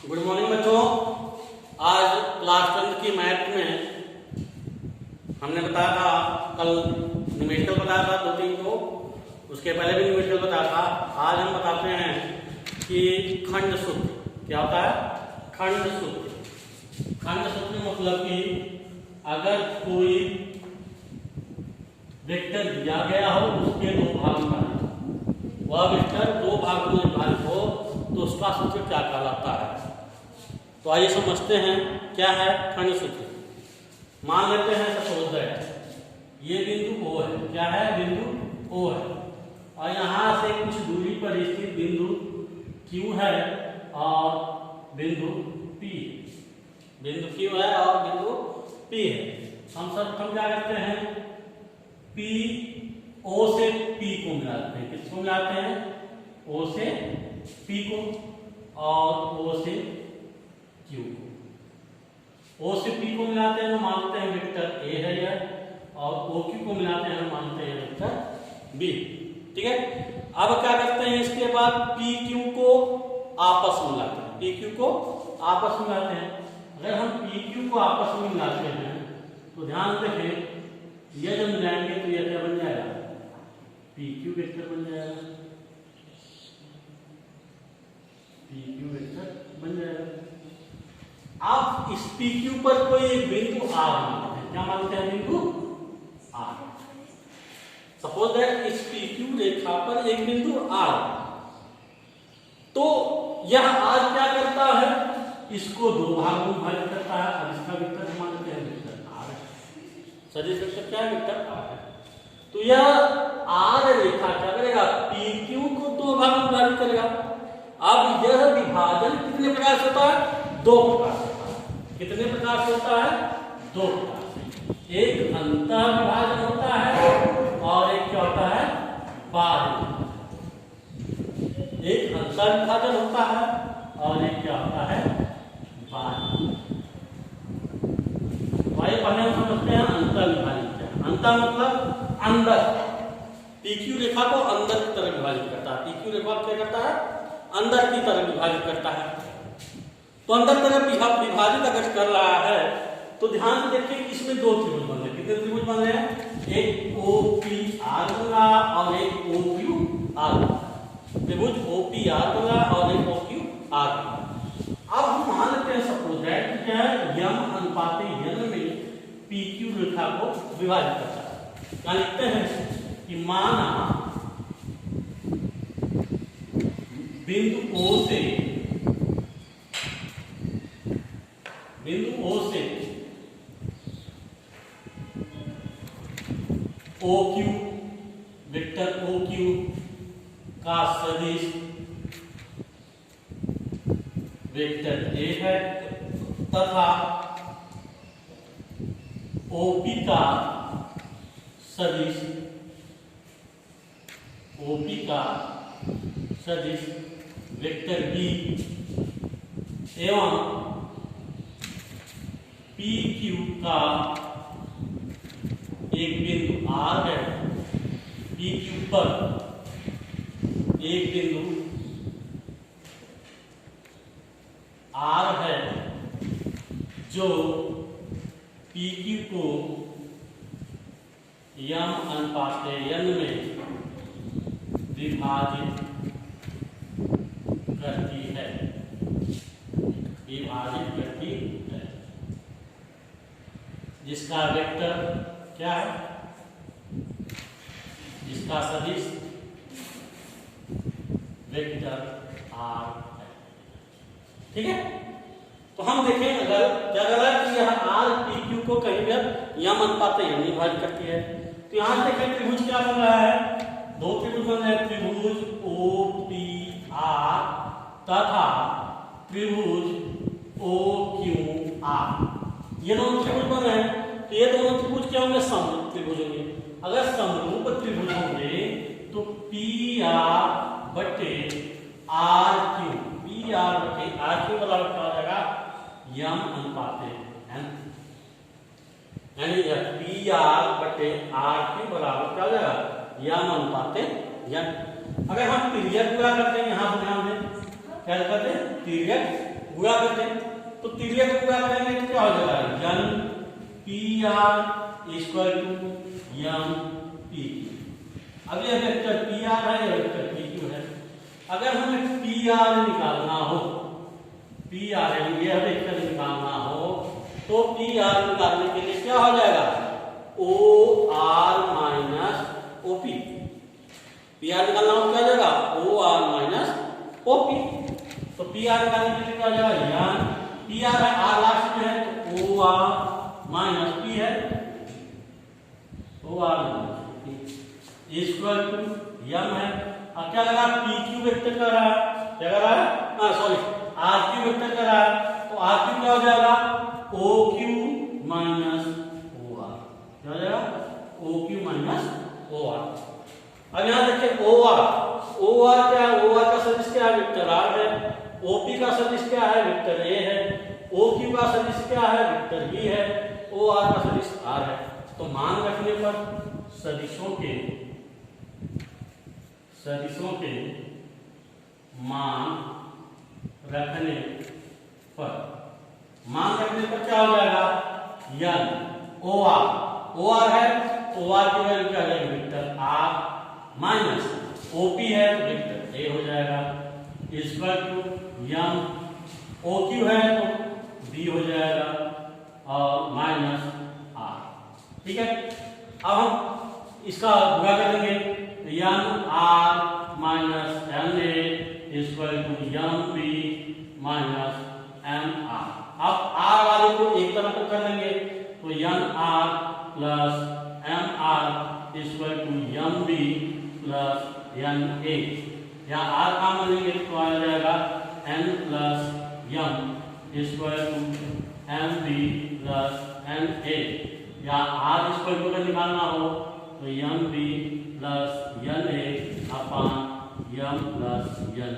Good morning बच्चों। आज class 10 की मैथ में हमने बताया था, कल न्यूमेरिकल बताया था 2-3 को, उसके पहले भी न्यूमेरिकल बताया था। आज हम बताते हैं कि खंड सूत्र क्या होता है। खंड सूत्र मतलब कि अगर कोई वेक्टर दिया गया हो, उसके दो भाग निकालना, वह वेक्टर दो भाग में विभाजित हो तो उसका सूत्र क्या कहलाता है। तो आइए समझते हैं क्या है खंड सूत्र। मान लेते हैं सपोज दैट ये बिंदु O है। क्या है? बिंदु O है और यहां से कुछ दूरी पर स्थित बिंदु Q है और बिंदु P। बिंदु Q है और बिंदु P है। हम सर्वप्रथम क्या करते हैं? O से P को मिलाते हैं। किसको मिलाते हैं? O से P को और O से Q को। O से P को मिलाते हैं, हम मानते हैं वेक्टर A है यह, और OQ को मिलाते हैं, हम मानते हैं वेक्टर B। ठीक है। अब क्या करते हैं? इसके बाद PQ को आपस में मिलाते हैं। PQ को आपस में मिलाते हैं। अगर हम PQ को आपस में मिलाते हैं तो ध्यान रखें, ये जब मिलाएंगे तो यह क्या बन जाएगा? PQ वेक्टर बन जाएगा। PQ वेक्टर बन जाएगा। आप इस PQ पर कोई एक बिंदु R मानते हैं। क्या मानते हैं? बिंदु R। सपोज दैट इस PQ रेखा पर एक बिंदु R, तो यह R क्या करता है? इसको दो भाग में विभाजित करता है। अब इसका वेक्टर हम मानते हैं वेक्टर R है। सदिश वेक्टर क्या है? वेक्टर R है। तो यह R रेखा क्या करेगा? PQ को दो भाग में विभाजित करेगा। अब यह विभाजन कितने प्रकार से होता है? दो प्रकार से। कितने प्रकार से होता है? दो प्रकार से। एक अंतर विभाजन होता है और एक क्या होता है? बाह्य। एक अंतर विभाजन होता है और एक क्या होता है? बाह्य। भाई पहले हम समझते हैं अंतर विभाजन क्या है। अंतर मतलब अंदर। PQ रेखा को अंदर की तरफ विभाजित करता है। PQ रेखा क्या करता है? अंदर की तरफ विभाजित करता है। तो अंदर तरफ विभाजित अगर कर रहा है तो ध्यान से देखिए, इसमें दो त्रिभुज बन रहे हैं। कितने त्रिभुज बन रहे हैं? एक OPR बना और एक OQR। त्रिभुज OPR बना और एक OQR। अब हम मान लेते हैं सपोज दैट क्या है? यम अनुपाते यन में PQ रेखा को विभाजित करता है। क्या लिखते हैं कि माना बिंदु O से OQ वेक्टर OQ का सदिश वेक्टर A है तथा OP का सदिश वेक्टर B एवं PQ का एक बिंदु R है। PQ पर एक बिंदु R है जो PQ को यम अनुपाते यन में विभाजित करती है। जिसका वेक्टर क्या है? जिसका सदिश वेक्टर R है। ठीक है। तो हम देखें, अगर क्या कर रहा है कि यह R PQ को कहीं भी यम अनुपाते यन विभाजित करती है। तो यहां देखें त्रिभुज क्या बन रहा है? दो त्रिभुज बन रहे हैं। त्रिभुज OPR तथा त्रिभुज OQR। ये दोनों त्रिभुज बन रहे हैं। तो ये दोनों त्रिभुज क्या होंगे? समरूप त्रिभुज होंगे। अगर समरूप त्रिभुज होंगे तो PR बटे RQ बराबर क्या हो जाएगा? यम अनुपाते n। यानी PR बटे RQ बराबर क्या हो जाएगा? यम अनुपाते n। अगर हम पीरियड पूरा करते हैं, यहां ध्यान दें, क्या करते हैं? पीरियड गुणा करते हैं तो तिर्यक को गुणा करेंगे तो क्या हो जाएगा n PR equal to m PQ। अब ये वेक्टर PR है ये वेक्टर PQ है। अगर हमें PR निकालना हो, PR ये वेक्टर निकालना हो तो PR निकालने के लिए क्या हो जाएगा OR माइनस OP। PR निकालना हो क्या हो जाएगा OR माइनस OP। तो PR निकालने के लिए क्या हो जाएगा n PR है R लास्ट में है तो OR माइनस P है OR minus P equal to m है। अब क्या लगा PQ वेक्टर कर रहा है, क्या कर रहा है सॉरी RQ वेक्टर कर रहा है तो RQ क्या हो जाएगा OQ माइनस OR। क्या हो जाएगा OQ माइनस OR। अब यहां देखिए OR क्या है, OR का सदिश क्या है वेक्टर R है, OP का सदिश क्या है वेक्टर A है, OQ का सदिश क्या है वेक्टर B है, OR का सदिश R है। तो मान रखने पर सदिशों के मान रखने पर क्या हो जाएगा n OR है तो OR की वैल्यू क्या हो जाएगी वेक्टर R माइनस OP है तो वेक्टर A हो जाएगा इक्वल टू m OQ है तो B हो जाएगा और माइनस R। ठीक है, अब हम इसका गुणा करेंगे तो n R minus n A equal to m B minus m R। अब R वाले को एक तरफ कर लेंगे तो n R plus m R equal to m B plus n A। यहाँ R कॉमन लेंगे तो आ जाएगा n plus m equal to m B plus n A। या R इक्वल टू का निकालना हो तो m B plus n A upon m plus n।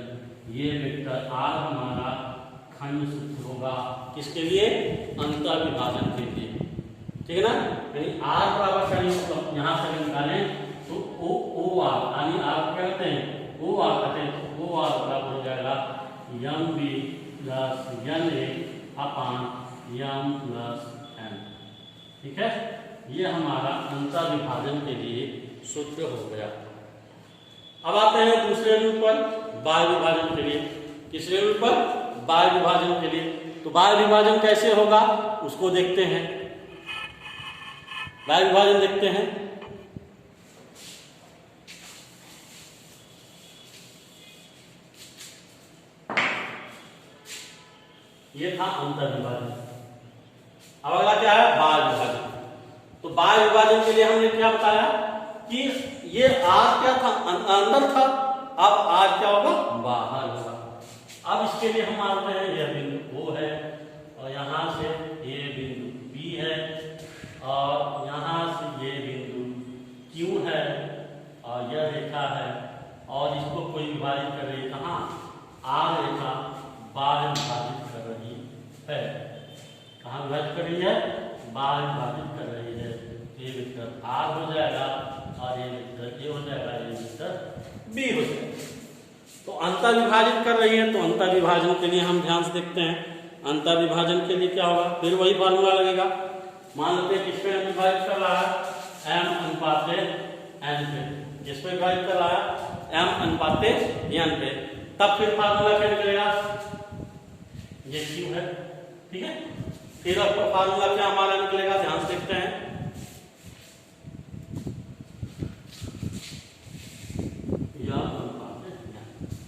ये वेक्टर R हमारा खंड सूत्र होगा किसके लिए अंतर विभाजन के लिए। ठीक है ना, यानी R बराबर तो यहाँ से निकालें तो OR यानी R क्या कहते हैं OR कहते हैं तो OR बराबर हो जाएगा m B plus n A upon m plus n। ठीक है, ये हमारा अंतर विभाजन के लिए सूत्र हो गया। अब आते हैं दूसरे रूप पर बाह्य विभाजन के लिए। तीसरे रूप पर बाह्य विभाजन के लिए तो बाह्य विभाजन कैसे होगा उसको देखते हैं। बाह्य विभाजन देखते हैं। ये था अंतर विभाजन। अब अगला क्या है बाह्य विभाजन। तो बाह्य विभाजन के लिए हमने क्या बताया कि ये R क्या था अंदर था, अब R क्या होगा बाहर होगा। अब इसके लिए हम मानते हैं यह बिंदु O है और यहाँ से ये बिंदु B है और यहाँ से ये बिंदु Q है और यह रेखा है और इसको कोई विभाजित कर रही है कहाँ R रेखा बाह्य विभाजित कर रही है। कहाँ विभाजित कर रही है बाह्य विभाजित कर रही है। ये वेक्टर R हो जाएगा और ये वेक्टर A हो जाएगा, ये वेक्टर B हो जाएगा। तो अंतर विभाजित कर रही है तो अंतर विभाजन के लिए हम ध्यान से देखते हैं। अंतर विभाजन के लिए क्या होगा फिर वही फॉर्मूला लगेगा। मान लेते हैं किस पे विभाजित कर रहा है m अनुपात n पे, किस पे विभाजित कर रहा है m अनुपात n पे, तब फिर फॉर्मूला क्या निकलेगा ये Q है। ठीक है, फिर आपका फॉर्मूला क्या हमारा निकलेगा ध्यान से देखते हैं।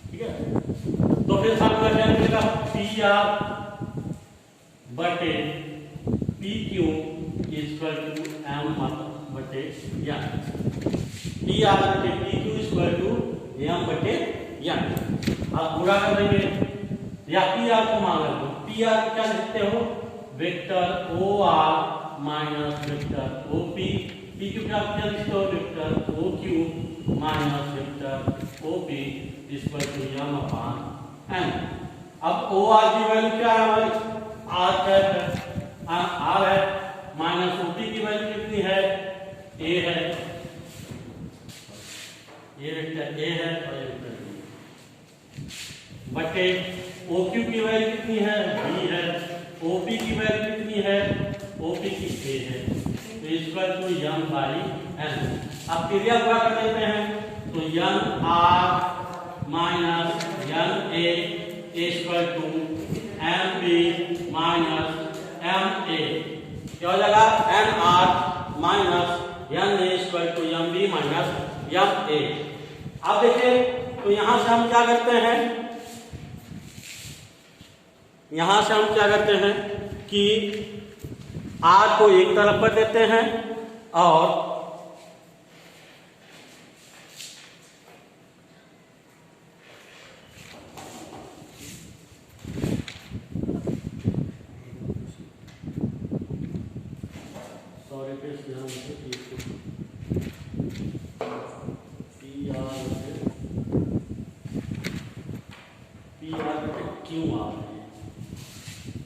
ठीक है, तो फिर फॉर्मूला क्या निकलेगा PR बटे PQ इक्वल टू m बटे n। PR बटे PQ इक्वल टू m बटे n। आप गुणा कर देंगे या PR को मान लो। PR क्या लिखते हो vector OR minus vector OP। PQ क्या लिखते हो vector OQ minus vector OP equal to m upon n। अब OR की वैल्यू क्या है हमारी R है माइनस OP की वैल्यू कितनी है A है, ये वेक्टर A है और ये वेक्टर B बटे OQ की वैल्यू कितनी है, B है। OP की वैल्यू कितनी है, OP की A है। तो equal to m by n। अब क्रिया गुणा कर देते हैं तो nr minus na equal to mb minus ma। क्या हो जाएगा, nr minus na equal to mb minus ma। अब देखिए तो यहां से हम क्या करते हैं, यहां से हम क्या करते हैं कि r को एक तरफ कर देते हैं और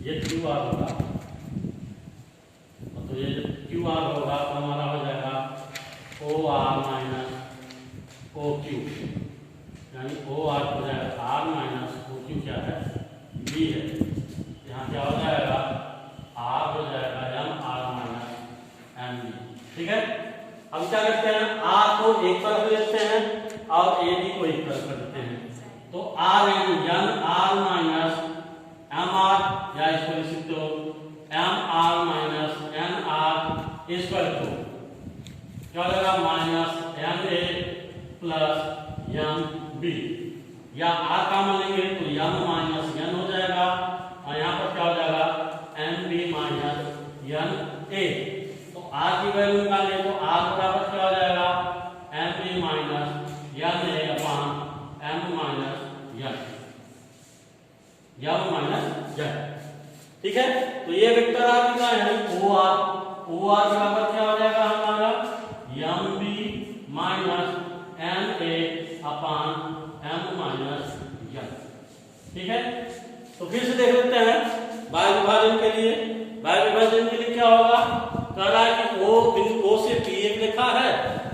ये क्यू आर होगा, तो ये जब क्यू आर होगा तो हमारा हो जाएगा O R minus O Q, यानी ओ आर हो जाएगा आर माइनस ओ क्यू क्या है, बी है। यहाँ क्या हो जाएगा, आर हो जाएगा M R minus M B. ठीक है, हम क्या करते हैं, आर को एक तरफ लेते हैं और ए बी को एक तरफ कर देते हैं। तो आर यानी N R minus M R, या इसको लिख सकते हो M R minus N R equal to क्या हो जाएगा, minus M A plus M B, या आर का मान लेंगे तो एम माइनस एन हो जाएगा और यहाँ पर क्या हो जाएगा M B minus N A. तो आर की वैल्यू निकालें तो आर बराबर क्या हो जाएगा, M B minus N A upon M minus N minus N. ठीक है, तो ये वेक्टर आर कितना है, ओ आर बराबर क्या हो जाएगा हमारा M B minus N A upon M minus N. ठीक है, तो फिर से देख लेते हैं बाह्य विभाजन के लिए। बाह्य विभाजन के लिए क्या होगा, कह रहा है कि ओ बिंदु, ओ से पी एक रेखा है,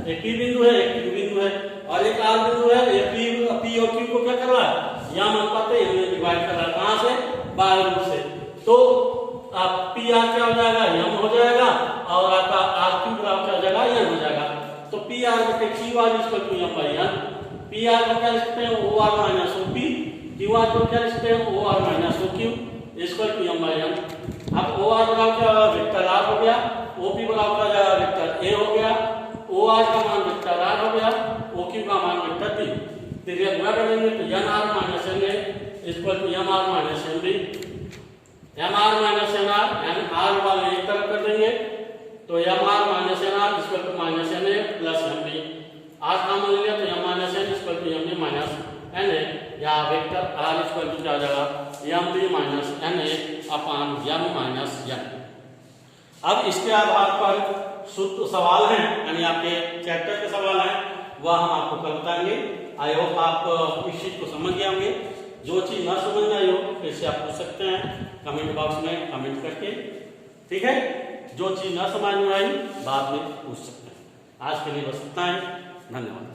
एक पी बिंदु है, एक क्यू बिंदु है और एक आर बिंदु है। ये पी और क्यू को क्या कर रहा है, यम अनुपात है डिवाइड कर रहा है, कहां से, बाह्य रूप से। तो पी आर क्या हो जाएगा, यम हो जाएगा और आपका आर क्यू बराबर क्या हो जाएगा, यम हो जाएगा। तो पी आर बटे Q R equal to M by N. P R को क्या लिखते हैं, O R minus O P, Q R को क्या लिखते हैं, O R minus O Q equal to M by N. अब ओ आर बराबर क्या होगा, वेक्टर आर हो गया, ओ पी बराबर क्या जाएगा, वेक्टर ए हो गया, ओ आर का मान वेक्टर आर हो गया, ओ क्यू का मान वेक्टर बी। फिर ये गुणा कर देंगे तो N R minus N A equal to M R minus N B. M R minus N R वाले एक तरफ कर देंगे तो M R minus N R equal to minus N A plus M B. R का मान लिया तो M minus N equal to M B minus N A, या वेक्टर आर इक्वल टू क्या हो जाएगा, M B minus N A upon M minus N. अब इसके आधार पर सूत्र सवाल हैं, यानी आपके चैप्टर के सवाल हैं, वह हम आपको कल बताएंगे। आई होप आप इस चीज को समझ गए होंगे। जो चीज न समझ में आई हो फिर से आप पूछ सकते हैं कमेंट बॉक्स में कमेंट करके। ठीक है, जो चीज न समझ में आई बाद में पूछ सकते हैं। आज के लिए बस इतना है, धन्यवाद।